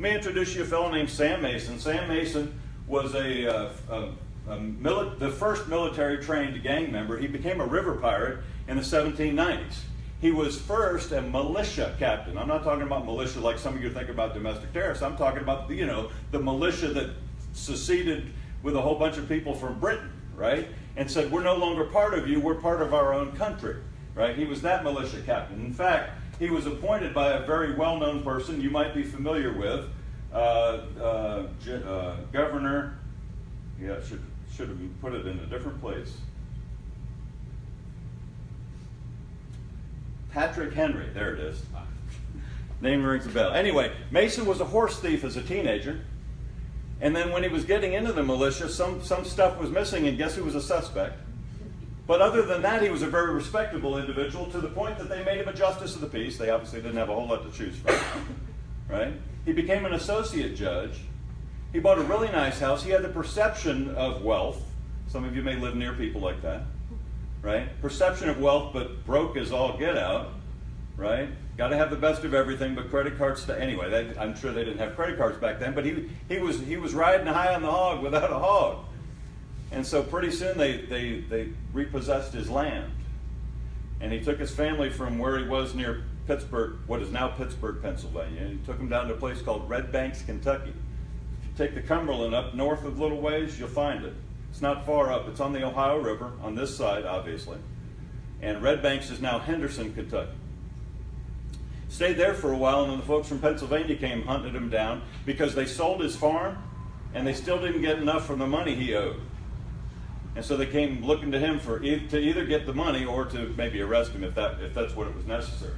Let me introduce you to a fellow named Sam Mason. Sam Mason was the first military-trained gang member. He became a river pirate in the 1790s. He was first a militia captain. I'm not talking about militia like some of you think about domestic terrorists. I'm talking about, the militia that seceded with a whole bunch of people from Britain, right? And said, we're no longer part of you, we're part of our own country, right? He was that militia captain. In fact, he was appointed by a very well-known person you might be familiar with, Governor, should have put it in a different place. Patrick Henry, there it is. Name rings a bell. Anyway, Mason was a horse thief as a teenager, and then when he was getting into the militia, some stuff was missing, and guess who was a suspect? But other than that, he was a very respectable individual to the point that they made him a justice of the peace. They obviously didn't have a whole lot to choose from, right? He became an associate judge. He bought a really nice house. He had the perception of wealth. Some of you may live near people like that, right? Perception of wealth, but broke as all get out, right? Got to have the best of everything, but credit cards. Anyway, I'm sure they didn't have credit cards back then. But he was riding high on the hog without a hog. And so pretty soon they repossessed his land. And he took his family from where he was near Pittsburgh, what is now Pittsburgh, Pennsylvania, and he took them down to a place called Red Banks, Kentucky. If you take the Cumberland up north of Little Ways, you'll find it. It's not far up. It's on the Ohio River, on this side, obviously. And Red Banks is now Henderson, Kentucky. Stayed there for a while, and then the folks from Pennsylvania came hunting him down because they sold his farm, and they still didn't get enough from the money he owed. And so they came looking to him to either get the money or to maybe arrest him if that's what it was necessary.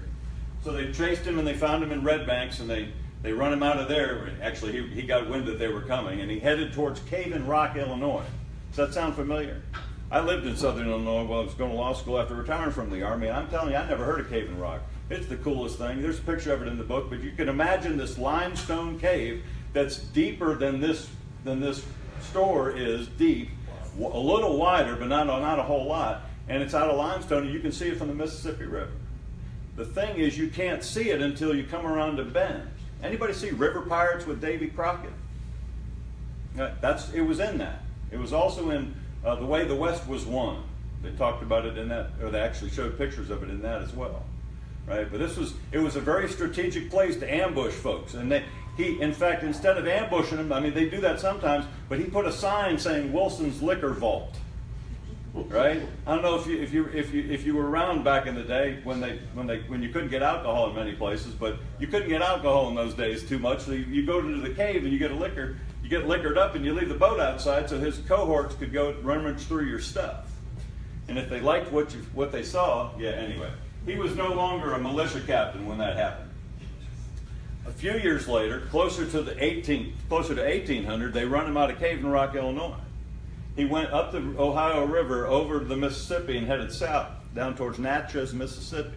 So they chased him and they found him in Red Banks, and they run him out of there. Actually, he got wind that they were coming, and he headed towards Cave in Rock, Illinois. Does that sound familiar? I lived in Southern Illinois while I was going to law school after retiring from the Army, and I'm telling you, I never heard of Cave in Rock. It's the coolest thing. There's a picture of it in the book, but you can imagine this limestone cave that's deeper than this store is deep. A little wider, but not a whole lot, and it's out of limestone, and you can see it from the Mississippi River. The thing is, you can't see it until you come around a bend. Anybody see River Pirates with Davy Crockett? It was in that. It was also in The Way the West Was Won. They talked about it in that, or they actually showed pictures of it in that as well, right? But it was a very strategic place to ambush folks, and in fact, instead of ambushing them, I mean, they do that sometimes, but he put a sign saying Wilson's Liquor Vault, right? I don't know if you were around back in the day when you couldn't get alcohol in many places, but you couldn't get alcohol in those days too much. So you go to the cave and you get liquored up, and you leave the boat outside so his cohorts could go rummage through your stuff. And if they liked what they saw, anyway, he was no longer a militia captain when that happened. A few years later, closer to 1800, they run him out of Cave in Rock, Illinois. He went up the Ohio River over the Mississippi and headed south down towards Natchez, Mississippi.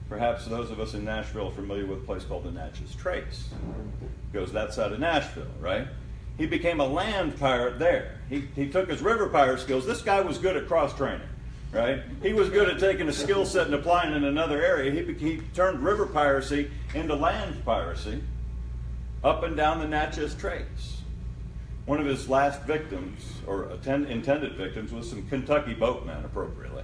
Perhaps those of us in Nashville are familiar with a place called the Natchez Trace. Goes that side of Nashville, right? He became a land pirate there. He took his river pirate skills. This guy was good at cross-training, right? He was good at taking a skill set and applying it in another area. He turned river piracy into land piracy up and down the Natchez Trace. One of his last victims, or intended victims, was some Kentucky boatmen, appropriately.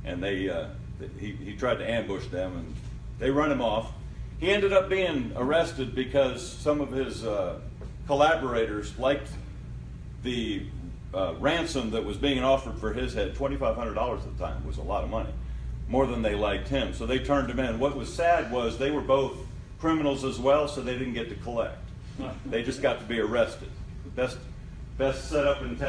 And he tried to ambush them, and they run him off. He ended up being arrested because some of his collaborators liked the ransom that was being offered for his head. $2,500 at the time was a lot of money, more than they liked him. So they turned him in. What was sad was they were both criminals as well, so they didn't get to collect. They just got to be arrested. Best setup in town.